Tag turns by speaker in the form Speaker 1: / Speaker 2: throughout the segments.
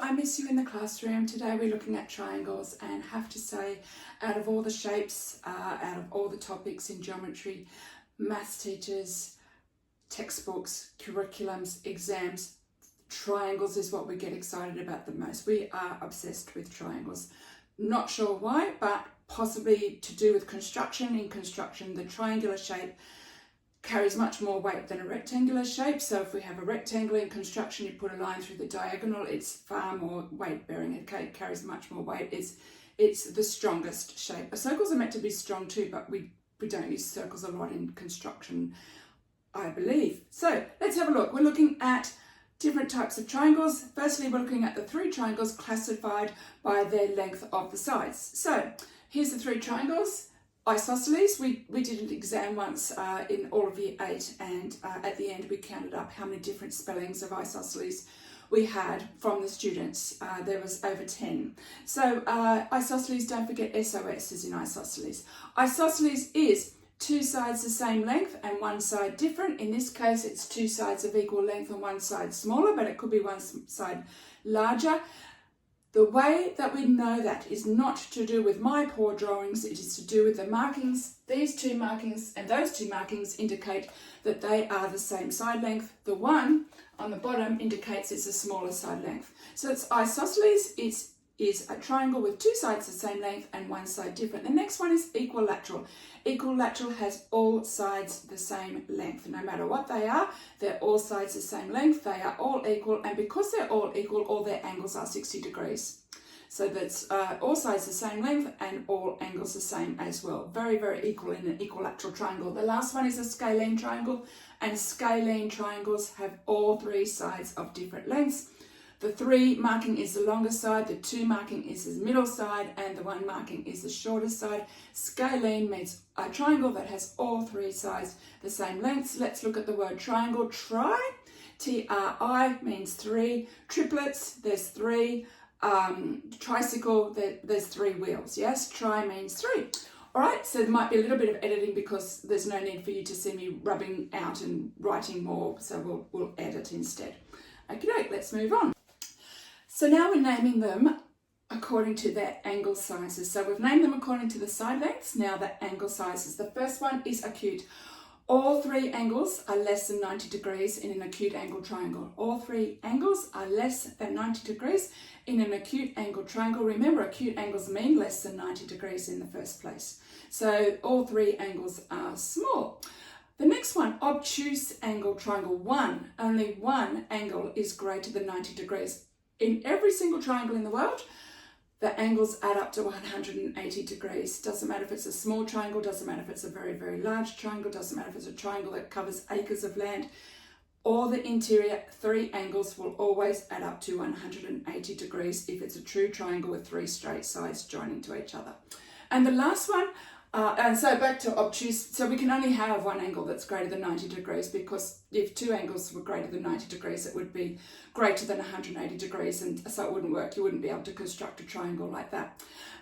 Speaker 1: I miss you in the classroom. Today we're looking at triangles, and have to say, out of all the shapes, out of all the topics in geometry, maths teachers, textbooks, curriculums, exams, triangles is what we get excited about the most. We are obsessed with triangles. Not sure why, but possibly to do with construction. In construction, the triangular shape carries much more weight than a rectangular shape. So if we have a rectangle in construction, you put a line through the diagonal, it's far more weight bearing. It carries much more weight. It's the strongest shape. Circles are meant to be strong too, but we don't use circles a lot in construction, I believe. So let's have a look. We're looking at different types of triangles. Firstly, we're looking at the three triangles classified by their length of the sides. So here's the three triangles. Isosceles, we did an exam once in all of year 8, and at the end we counted up how many different spellings of isosceles we had from the students. There was over 10. So isosceles, don't forget SOS is in isosceles. Isosceles is two sides the same length and one side different. In this case, it's two sides of equal length and one side smaller, but it could be one side larger. The way that we know that is not to do with my poor drawings, it is to do with the markings. These two markings and those two markings indicate that they are the same side length. The one on the bottom indicates it's a smaller side length. So it's isosceles, is a triangle with two sides the same length and one side different. The next one is equilateral. Equilateral has all sides the same length. No matter what they are, they're all sides the same length. They are all equal, and because they're all equal, all their angles are 60 degrees. So that's all sides the same length and all angles the same as well. Very, very equal in an equilateral triangle. The last one is a scalene triangle, and scalene triangles have all three sides of different lengths. The 3 marking is the longer side, the 2 marking is the middle side, and the 1 marking is the shorter side. Scalene means a triangle that has all 3 sides the same lengths. Let's look at the word triangle. Tri, T-R-I, means 3. Triplets, there's 3. Tricycle, there's 3 wheels. Yes, tri means 3. All right, so there might be a little bit of editing because there's no need for you to see me rubbing out and writing more, so we'll edit instead. Okay, let's move on. So now we're naming them according to their angle sizes. So we've named them according to the side lengths, now the angle sizes. The first one is acute. All 3 angles are less than 90 degrees in an acute angle triangle. All 3 angles are less than 90 degrees in an acute angle triangle. Remember, acute angles mean less than 90 degrees in the first place. So all 3 angles are small. The next one, obtuse angle triangle. Only one angle is greater than 90 degrees. In every single triangle in the world, the angles add up to 180 degrees. Doesn't matter if it's a small triangle, doesn't matter if it's a very, very large triangle, doesn't matter if it's a triangle that covers acres of land. All the interior 3 angles will always add up to 180 degrees if it's a true triangle with 3 straight sides joining to each other. And the last one, and so back to obtuse, so we can only have one angle that's greater than 90 degrees, because if 2 angles were greater than 90 degrees, it would be greater than 180 degrees, and so it wouldn't work. You wouldn't be able to construct a triangle like that.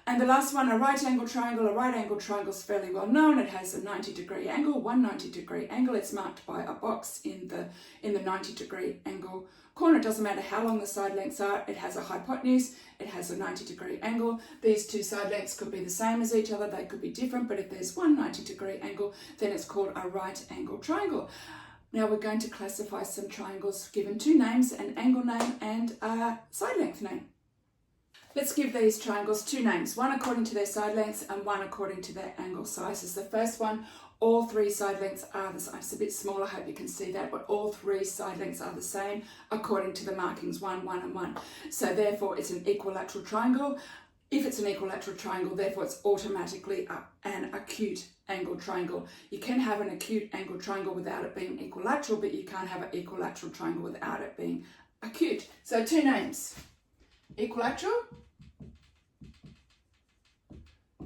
Speaker 1: And the last one, a right angle triangle. A right angle triangle is fairly well known. It has a 90-degree angle, one 90-degree angle. It's marked by a box in the 90-degree angle corner. It doesn't matter how long the side lengths are. It has a hypotenuse. It has a 90-degree angle. These 2 side lengths could be the same as each other. They could be different, but if there's one 90-degree angle, then it's called a right angle triangle. Now we're going to classify some triangles given 2 names, an angle name and a side length name. Let's give these triangles 2 names, one according to their side lengths and one according to their angle sizes. The first one, all 3 side lengths are the same. It's a bit smaller, I hope you can see that, but all 3 side lengths are the same according to the markings 1, 1 and 1. So therefore it's an equilateral triangle. If it's an equilateral triangle, therefore it's automatically an acute angle triangle. You can have an acute angle triangle without it being equilateral, but you can't have an equilateral triangle without it being acute. So 2 names, equilateral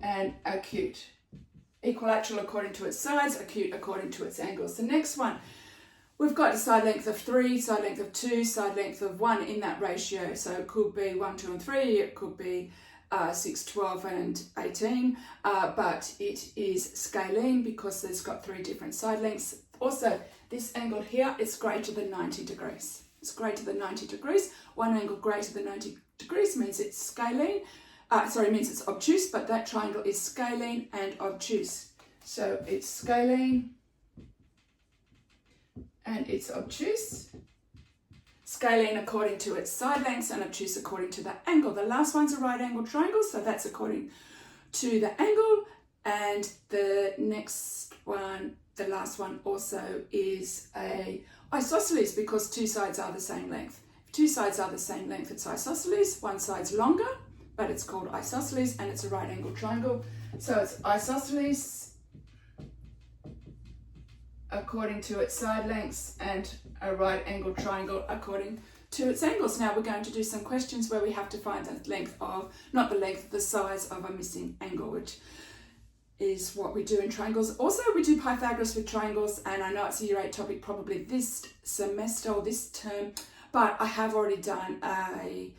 Speaker 1: and acute. Equilateral according to its sides, acute according to its angles. The next one, we've got a side length of 3, side length of 2, side length of 1 in that ratio. So it could be 1, 2 and 3, it could be 6, 12 and 18, but it is scalene because it's got 3 different side lengths. Also, this angle here is greater than 90 degrees. is greater than 90 degrees. One angle greater than 90 degrees means it's scalene. Means it's obtuse, but that triangle is scalene and obtuse. So it's scalene and it's obtuse. Scalene according to its side lengths and obtuse according to the angle. The last one's a right angle triangle, so that's according to the angle. And the next one, the last one also is a isosceles because two sides are the same length. If two sides are the same length, it's isosceles. One side's longer, but it's called isosceles and it's a right angle triangle. So it's isosceles according to its side lengths and a right angle triangle according to its angles. Now we're going to do some questions where we have to find the length of, not the length, the size of a missing angle, which is what we do in triangles. Also, we do Pythagoras with triangles, and I know it's a Year 8 topic probably this semester or this term, but I have already done a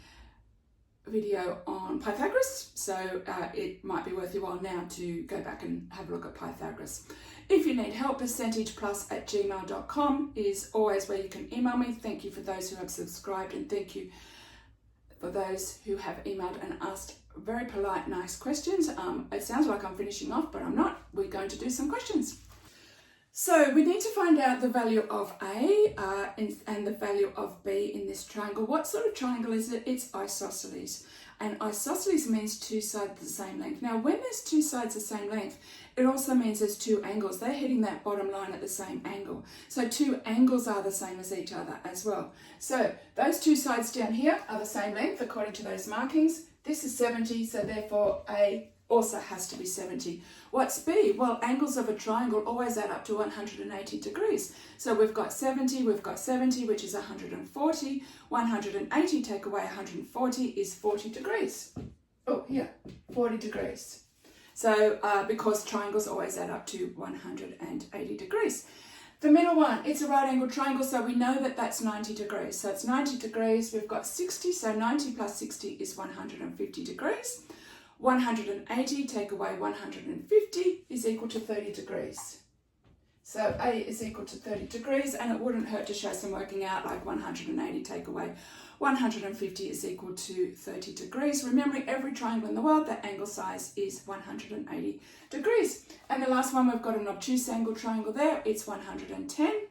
Speaker 1: video on Pythagoras, so it might be worth your while now to go back and have a look at Pythagoras. If you need help, percentageplus@gmail.com is always where you can email me. Thank you for those who have subscribed, and thank you for those who have emailed and asked very polite, nice questions. It sounds like I'm finishing off, but I'm not. We're going to do some questions. So we need to find out the value of A and the value of B in this triangle. What sort of triangle is it? It's isosceles. And isosceles means two sides the same length. Now, when there's two sides the same length, it also means there's two angles. They're hitting that bottom line at the same angle. So two angles are the same as each other as well. So those two sides down here are the same length according to those markings. This is 70, so therefore A also has to be 70. What's B? Well, angles of a triangle always add up to 180 degrees. So we've got 70, which is 140. 180 take away 140 is 40 degrees. Oh, here, 40 degrees. So because triangles always add up to 180 degrees. The middle one, it's a right angle triangle, so we know that that's 90 degrees. So it's 90 degrees, we've got 60, so 90 plus 60 is 150 degrees. 180 take away 150 is equal to 30 degrees. So A is equal to 30 degrees, and it wouldn't hurt to show some working out, like 180 take away 150 is equal to 30 degrees. Remembering every triangle in the world, the angle size is 180 degrees. And the last one, we've got an obtuse angle triangle there, it's 110.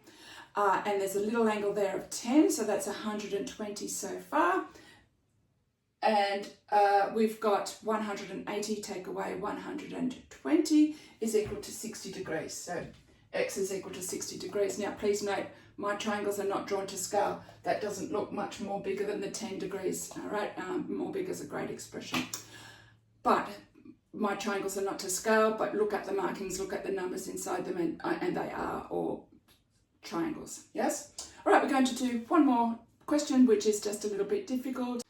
Speaker 1: And there's a little angle there of 10, so that's 120 so far. And we've got 180 take away 120 is equal to 60 degrees. So X is equal to 60 degrees. Now please note, my triangles are not drawn to scale. That doesn't look much more bigger than the 10 degrees, all right? More big is a great expression. But my triangles are not to scale, but look at the markings, look at the numbers inside them, and they are all triangles, yes? All right, we're going to do one more question, which is just a little bit difficult.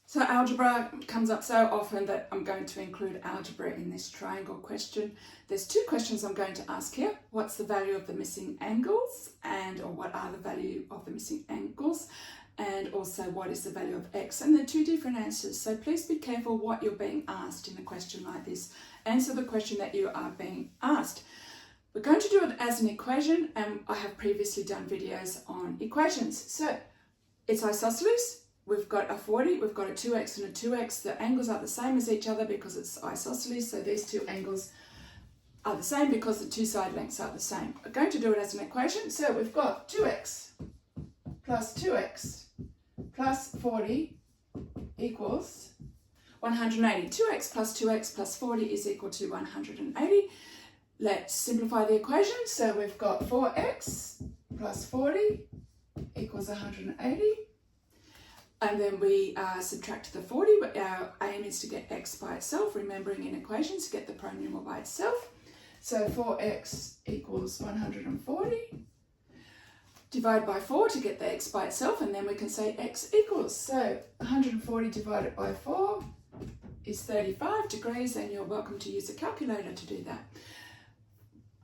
Speaker 1: So algebra comes up so often that I'm going to include algebra in this triangle question. There's two questions I'm going to ask here. What's the value of the missing angles? Or what are the value of the missing angles? And also, what is the value of X? And they're two different answers. So please be careful what you're being asked in a question like this. Answer the question that you are being asked. We're going to do it as an equation, and I have previously done videos on equations. So it's isosceles. We've got a 40, we've got a 2x and a 2x. The angles are the same as each other because it's isosceles, so these two angles are the same because the two side lengths are the same. We're going to do it as an equation. So we've got 2x plus 2x plus 40 equals 180. 2x plus 40 is equal to 180. Let's simplify the equation. So we've got 4x plus 40 equals 180. And then we subtract the 40, but our aim is to get x by itself, remembering in equations to get the pronumeral by itself. So 4x equals 140. Divide by 4 to get the x by itself, and then we can say x equals. So 140 divided by 4 is 35 degrees, and you're welcome to use a calculator to do that.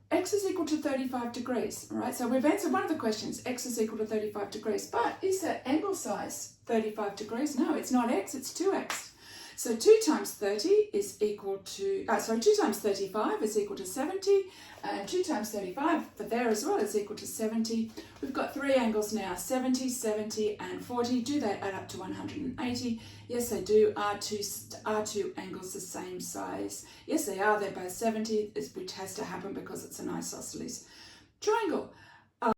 Speaker 1: X is equal to 35 degrees, all right? So we've answered one of the questions, X is equal to 35 degrees, but is the angle size 35 degrees? No, it's not X, it's 2X. So 2 times 30 is equal to, 2 times 35 is equal to 70, and 2 times 35 for there as well is equal to 70. We've got 3 angles now, 70, 70 and 40. Do they add up to 180? Yes, they do. Are two angles the same size? Yes, they are. They're both 70, which has to happen because it's an isosceles triangle.